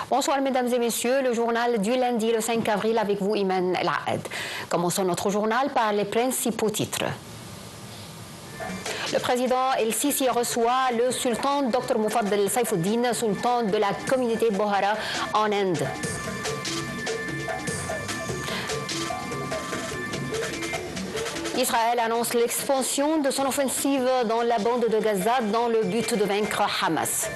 Bonsoir mesdames et messieurs, le journal du lundi le 5 avril avec vous Iman El Aed. Commençons notre journal par les principaux titres. Le président El Sisi reçoit le sultan Dr Mufaddal Saifuddin, sultan de la communauté Bohara en Inde. Israël annonce l'expansion de son offensive dans la bande de Gaza dans le but de vaincre Hamas.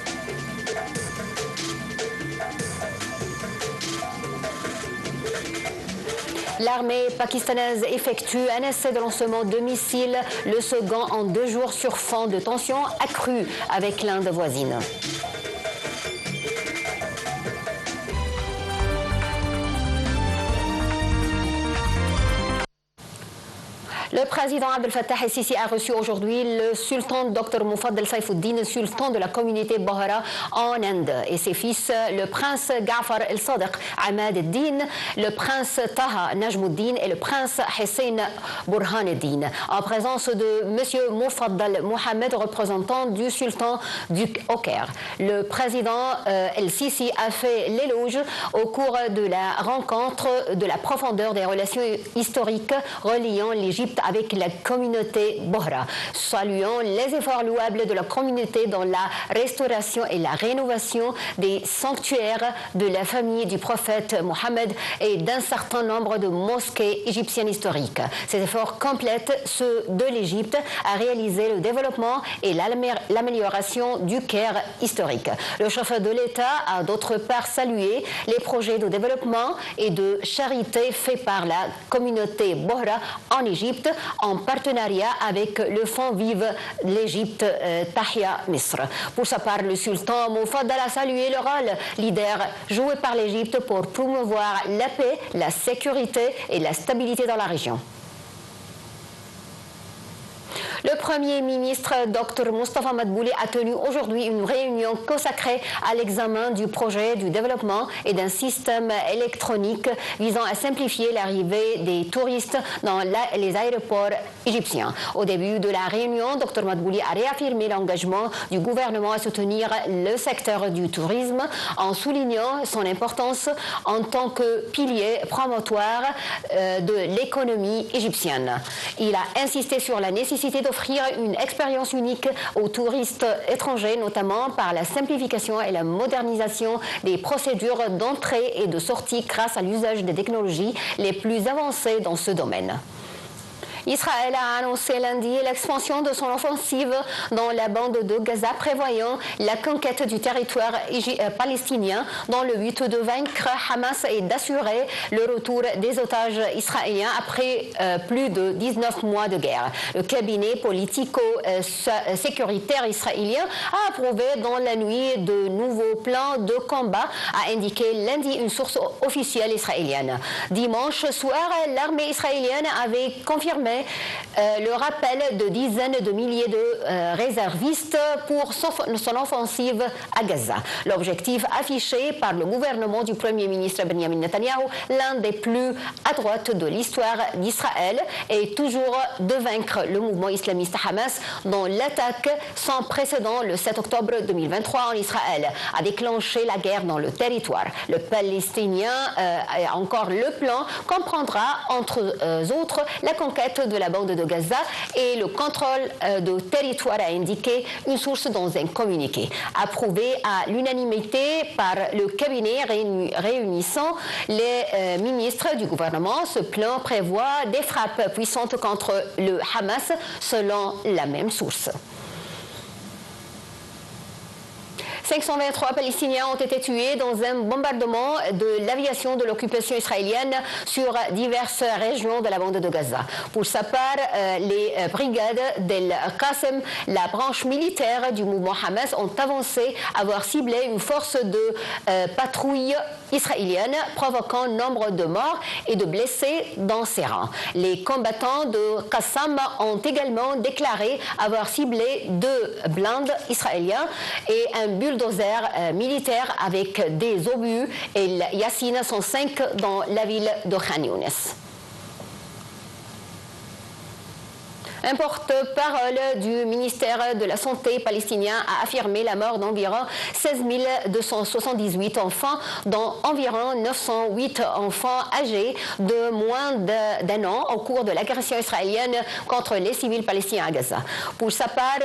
L'armée pakistanaise effectue un essai de lancement de missiles, le second en 2 jours sur fond de tensions accrues avec l'Inde voisine. Le président Abdel Fattah el-Sisi a reçu aujourd'hui le sultan Dr Mufaddal Saifuddin, sultan de la communauté Bohara en Inde, et ses fils, le prince Gafar el-Sadiq Ahmad el-Din, le prince Taha Najmuddin et le prince Hussein Burhanuddin, en présence de M. Mufaddal Mohamed, représentant du sultan du Caire. Le président el-Sisi a fait l'éloge au cours de la rencontre de la profondeur des relations historiques reliant l'Égypte avec la communauté Bohra, saluant les efforts louables de la communauté dans la restauration et la rénovation des sanctuaires de la famille du prophète Mohammed et d'un certain nombre de mosquées égyptiennes historiques. Ces efforts complètent ceux de l'Égypte à réaliser le développement et l'amélioration du Caire historique. Le chef de l'État a d'autre part salué les projets de développement et de charité faits par la communauté Bohra en Égypte, en partenariat avec le Fonds Vive l'Égypte Tahia Misr. Pour sa part, le sultan Mufaddal a salué le rôle leader joué par l'Égypte pour promouvoir la paix, la sécurité et la stabilité dans la région. Le Premier ministre Dr Moustapha Madbouli a tenu aujourd'hui une réunion consacrée à l'examen du projet du développement et d'un système électronique visant à simplifier l'arrivée des touristes dans les aéroports égyptiens. Au début de la réunion, Dr Madbouli a réaffirmé l'engagement du gouvernement à soutenir le secteur du tourisme en soulignant son importance en tant que pilier promotoire de l'économie égyptienne. Il a insisté sur la nécessité d'offrir une expérience unique aux touristes étrangers, notamment par la simplification et la modernisation des procédures d'entrée et de sortie grâce à l'usage des technologies les plus avancées dans ce domaine. Israël a annoncé lundi l'expansion de son offensive dans la bande de Gaza, prévoyant la conquête du territoire palestinien dans le but de vaincre Hamas et d'assurer le retour des otages israéliens après plus de 19 mois de guerre. Le cabinet politico-sécuritaire israélien a approuvé dans la nuit de nouveaux plans de combat, a indiqué lundi une source officielle israélienne. Dimanche soir, l'armée israélienne avait confirmé le rappel de dizaines de milliers de réservistes pour son offensive à Gaza. L'objectif affiché par le gouvernement du Premier ministre Benjamin Netanyahu, l'un des plus à droite de l'histoire d'Israël, est toujours de vaincre le mouvement islamiste Hamas, dont l'attaque sans précédent le 7 octobre 2023 en Israël a déclenché la guerre dans le territoire. Le Palestinien a encore le plan comprendra entre autres la conquête de la bande de Gaza et le contrôle de territoire, a indiqué une source dans un communiqué. Approuvé à l'unanimité par le cabinet réunissant les ministres du gouvernement, ce plan prévoit des frappes puissantes contre le Hamas selon la même source. 523 Palestiniens ont été tués dans un bombardement de l'aviation de l'occupation israélienne sur diverses régions de la bande de Gaza. Pour sa part, les brigades d'El-Qassem, la branche militaire du mouvement Hamas, ont avancé avoir ciblé une force de patrouille israélienne, provoquant nombre de morts et de blessés dans ses rangs. Les combattants de Qassam ont également déclaré avoir ciblé 2 blindes israéliens et un bulldozer militaire avec des obus et Yassine 105 dans la ville de Khan Younes. Un porte-parole du ministère de la Santé palestinien a affirmé la mort d'environ 16 278 enfants, dont environ 908 enfants âgés de moins d'un an au cours de l'agression israélienne contre les civils palestiniens à Gaza. Pour sa part,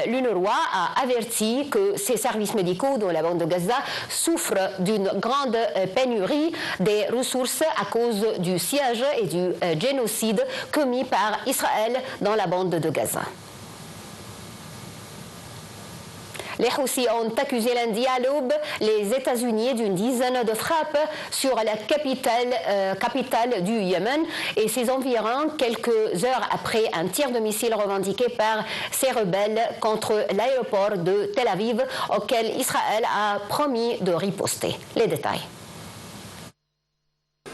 l'UNRWA a averti que ses services médicaux dans la bande de Gaza souffrent d'une grande pénurie des ressources à cause du siège et du génocide commis par Israël dans la bande de Gaza. Les Houthis ont accusé lundi à l'aube les États-Unis d'une dizaine de frappes sur la capitale du Yémen et ses environs quelques heures après un tir de missile revendiqué par ces rebelles contre l'aéroport de Tel Aviv auquel Israël a promis de riposter. Les détails.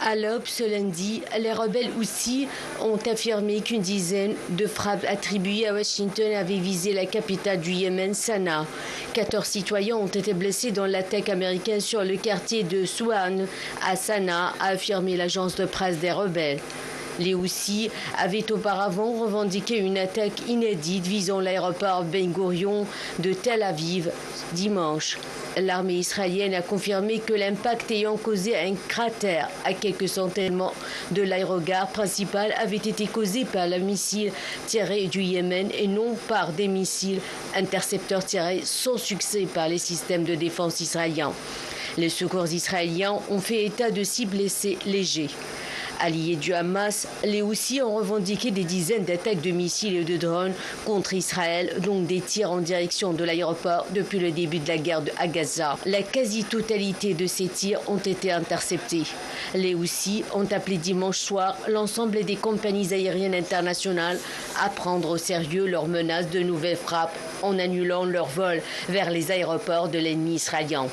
À l'aube ce lundi, les rebelles Houthis ont affirmé qu'une dizaine de frappes attribuées à Washington avaient visé la capitale du Yémen, Sanaa. 14 citoyens ont été blessés dans l'attaque américaine sur le quartier de Souane à Sanaa, a affirmé l'agence de presse des rebelles. Les Houthis avaient auparavant revendiqué une attaque inédite visant l'aéroport Ben Gourion de Tel Aviv dimanche. L'armée israélienne a confirmé que l'impact ayant causé un cratère à quelques centaines de l'aérogare principal avait été causé par le missile tiré du Yémen et non par des missiles intercepteurs tirés sans succès par les systèmes de défense israéliens. Les secours israéliens ont fait état de 6 blessés légers. Alliés du Hamas, les Houthis ont revendiqué des dizaines d'attaques de missiles et de drones contre Israël, donc des tirs en direction de l'aéroport depuis le début de la guerre à Gaza. La quasi-totalité de ces tirs ont été interceptés. Les Houthis ont appelé dimanche soir l'ensemble des compagnies aériennes internationales à prendre au sérieux leurs menaces de nouvelles frappes en annulant leurs vols vers les aéroports de l'ennemi israélien.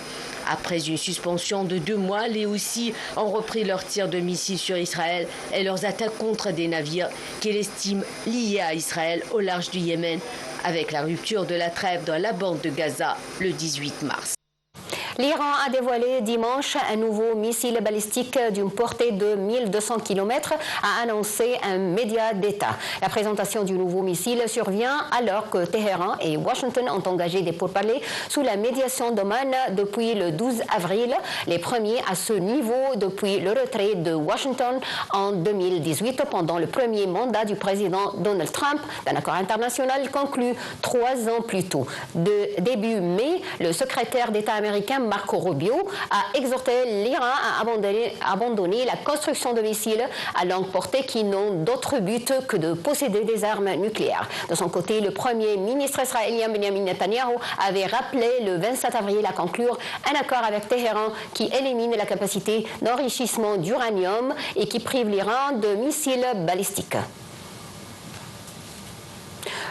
Après une suspension de 2 mois, les Houthis ont repris leurs tirs de missiles sur Israël et leurs attaques contre des navires qu'ils estiment liés à Israël au large du Yémen, avec la rupture de la trêve dans la bande de Gaza le 18 mars. L'Iran a dévoilé dimanche un nouveau missile balistique d'une portée de 1200 km, a annoncé un média d'État. La présentation du nouveau missile survient alors que Téhéran et Washington ont engagé des pourparlers sous la médiation d'Oman depuis le 12 avril, les premiers à ce niveau depuis le retrait de Washington en 2018 pendant le premier mandat du président Donald Trump d'un accord international conclu 3 ans plus tôt. Début mai, le secrétaire d'État américain Marco Rubio a exhorté l'Iran à abandonner la construction de missiles à longue portée qui n'ont d'autre but que de posséder des armes nucléaires. De son côté, le premier ministre israélien Benjamin Netanyahu avait rappelé le 27 avril à conclure un accord avec Téhéran qui élimine la capacité d'enrichissement d'uranium et qui prive l'Iran de missiles balistiques.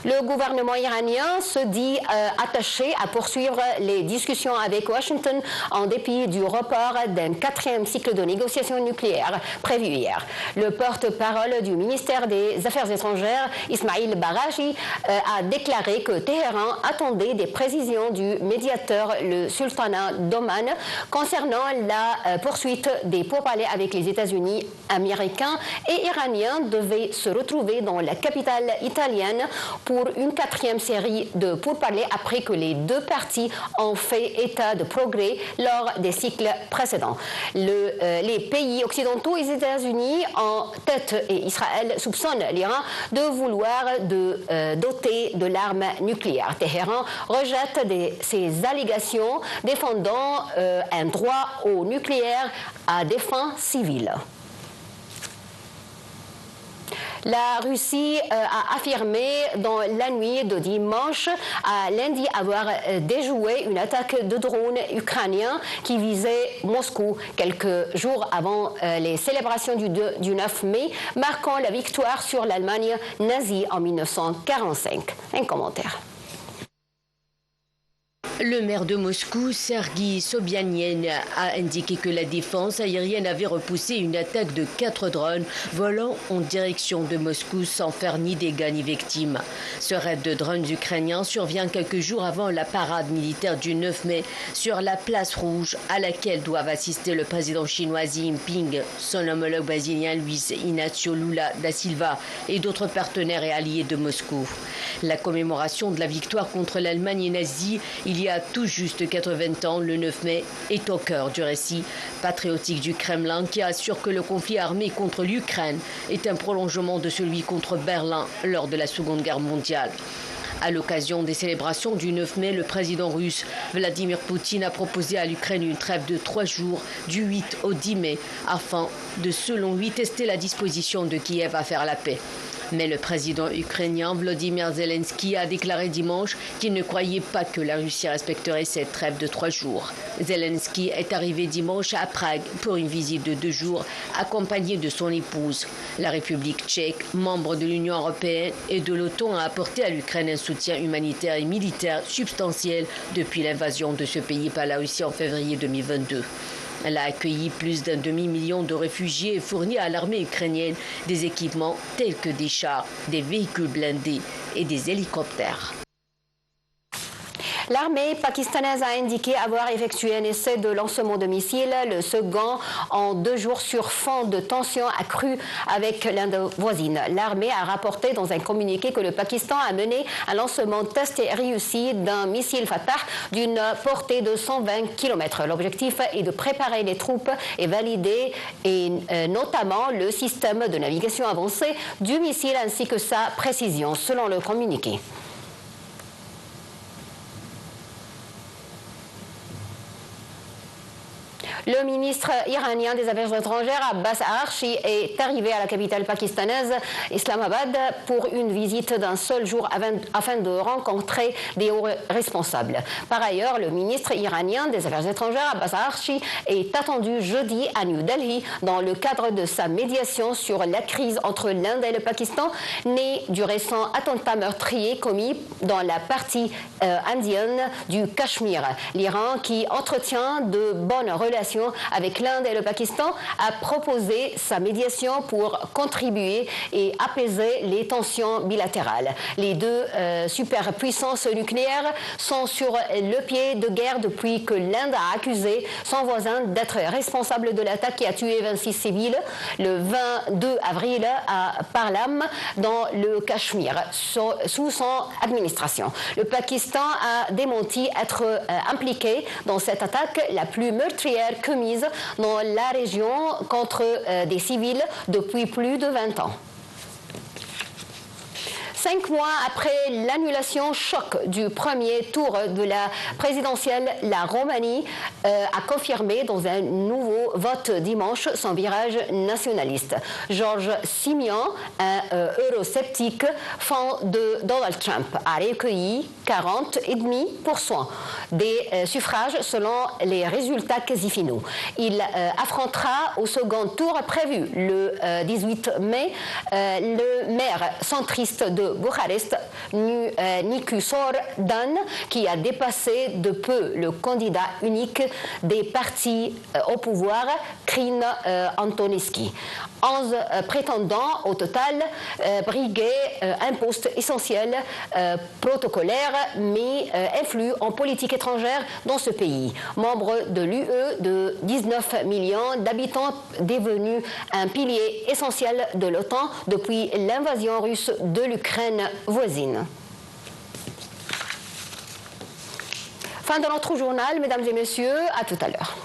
Le gouvernement iranien se dit attaché à poursuivre les discussions avec Washington en dépit du report d'un 4e cycle de négociations nucléaires prévu hier. Le porte-parole du ministère des Affaires étrangères, Ismail Baraji, a déclaré que Téhéran attendait des précisions du médiateur, le sultanat d'Oman, concernant la poursuite des pourparlers avec les États-Unis américains et iraniens devaient se retrouver dans la capitale italienne pour une 4e série de pourparlers après que les 2 parties ont fait état de progrès lors des cycles précédents. Les pays occidentaux et les États-Unis en tête et Israël soupçonnent l'Iran de vouloir doter de l'arme nucléaire. Téhéran rejette ces allégations défendant un droit au nucléaire à des fins civiles. La Russie a affirmé dans la nuit de dimanche à lundi avoir déjoué une attaque de drones ukrainiens qui visait Moscou quelques jours avant les célébrations du 9 mai, marquant la victoire sur l'Allemagne nazie en 1945. Un commentaire. Le maire de Moscou, Sergueï Sobyanin, a indiqué que la défense aérienne avait repoussé une attaque de 4 drones volant en direction de Moscou sans faire ni dégâts ni victimes. Ce raid de drones ukrainiens survient quelques jours avant la parade militaire du 9 mai sur la place rouge à laquelle doivent assister le président chinois Xi Jinping, son homologue brésilien Luiz Inácio Lula da Silva et d'autres partenaires et alliés de Moscou. La commémoration de la victoire contre l'Allemagne nazie il y a tout juste 80 ans, le 9 mai, est au cœur du récit patriotique du Kremlin qui assure que le conflit armé contre l'Ukraine est un prolongement de celui contre Berlin lors de la Seconde Guerre mondiale. À l'occasion des célébrations du 9 mai, le président russe Vladimir Poutine a proposé à l'Ukraine une trêve de 3 jours du 8 au 10 mai afin de, selon lui, tester la disposition de Kiev à faire la paix. Mais le président ukrainien Volodymyr Zelensky a déclaré dimanche qu'il ne croyait pas que la Russie respecterait cette trêve de 3 jours. Zelensky est arrivé dimanche à Prague pour une visite de 2 jours accompagné de son épouse. La République tchèque, membre de l'Union européenne et de l'OTAN, a apporté à l'Ukraine un soutien humanitaire et militaire substantiel depuis l'invasion de ce pays par la Russie en février 2022. Elle a accueilli plus d'1 demi-million de réfugiés et fourni à l'armée ukrainienne des équipements tels que des chars, des véhicules blindés et des hélicoptères. L'armée pakistanaise a indiqué avoir effectué un essai de lancement de missiles, le second en 2 jours sur fond de tensions accrues avec l'Inde voisine. L'armée a rapporté dans un communiqué que le Pakistan a mené un lancement test et réussi d'un missile Fatah d'une portée de 120 km. L'objectif est de préparer les troupes et valider notamment le système de navigation avancé du missile ainsi que sa précision, selon le communiqué. Le ministre iranien des Affaires étrangères, Abbas Araghchi, est arrivé à la capitale pakistanaise, Islamabad, pour une visite d'un seul jour afin de rencontrer des hauts responsables. Par ailleurs, le ministre iranien des Affaires étrangères, Abbas Araghchi, est attendu jeudi à New Delhi dans le cadre de sa médiation sur la crise entre l'Inde et le Pakistan, née du récent attentat meurtrier commis dans la partie indienne du Cachemire. L'Iran, qui entretient de bonnes relations avec l'Inde et le Pakistan, a proposé sa médiation pour contribuer et apaiser les tensions bilatérales. Les deux superpuissances nucléaires sont sur le pied de guerre depuis que l'Inde a accusé son voisin d'être responsable de l'attaque qui a tué 26 civils le 22 avril à Parlam, dans le Cachemire, sous son administration. Le Pakistan a démenti être impliqué dans cette attaque la plus meurtrière commise dans la région contre des civils depuis plus de 20 ans. 5 mois après l'annulation choc du premier tour de la présidentielle, la Roumanie a confirmé dans un nouveau vote dimanche son virage nationaliste. George Simion, un eurosceptique, fan de Donald Trump, a recueilli 40,5% des suffrages selon les résultats quasi finaux. Il affrontera au second tour prévu le 18 mai le maire centriste de Bucarest, Nikusor Dan, qui a dépassé de peu le candidat unique des partis au pouvoir, Crin Antonescu. 11 prétendants au total briguaient un poste essentiel protocolaire mais influent en politique étrangère dans ce pays. Membre de l'UE de 19 millions d'habitants, devenu un pilier essentiel de l'OTAN depuis l'invasion russe de l'Ukraine voisine. Fin de notre journal, mesdames et messieurs, à tout à l'heure.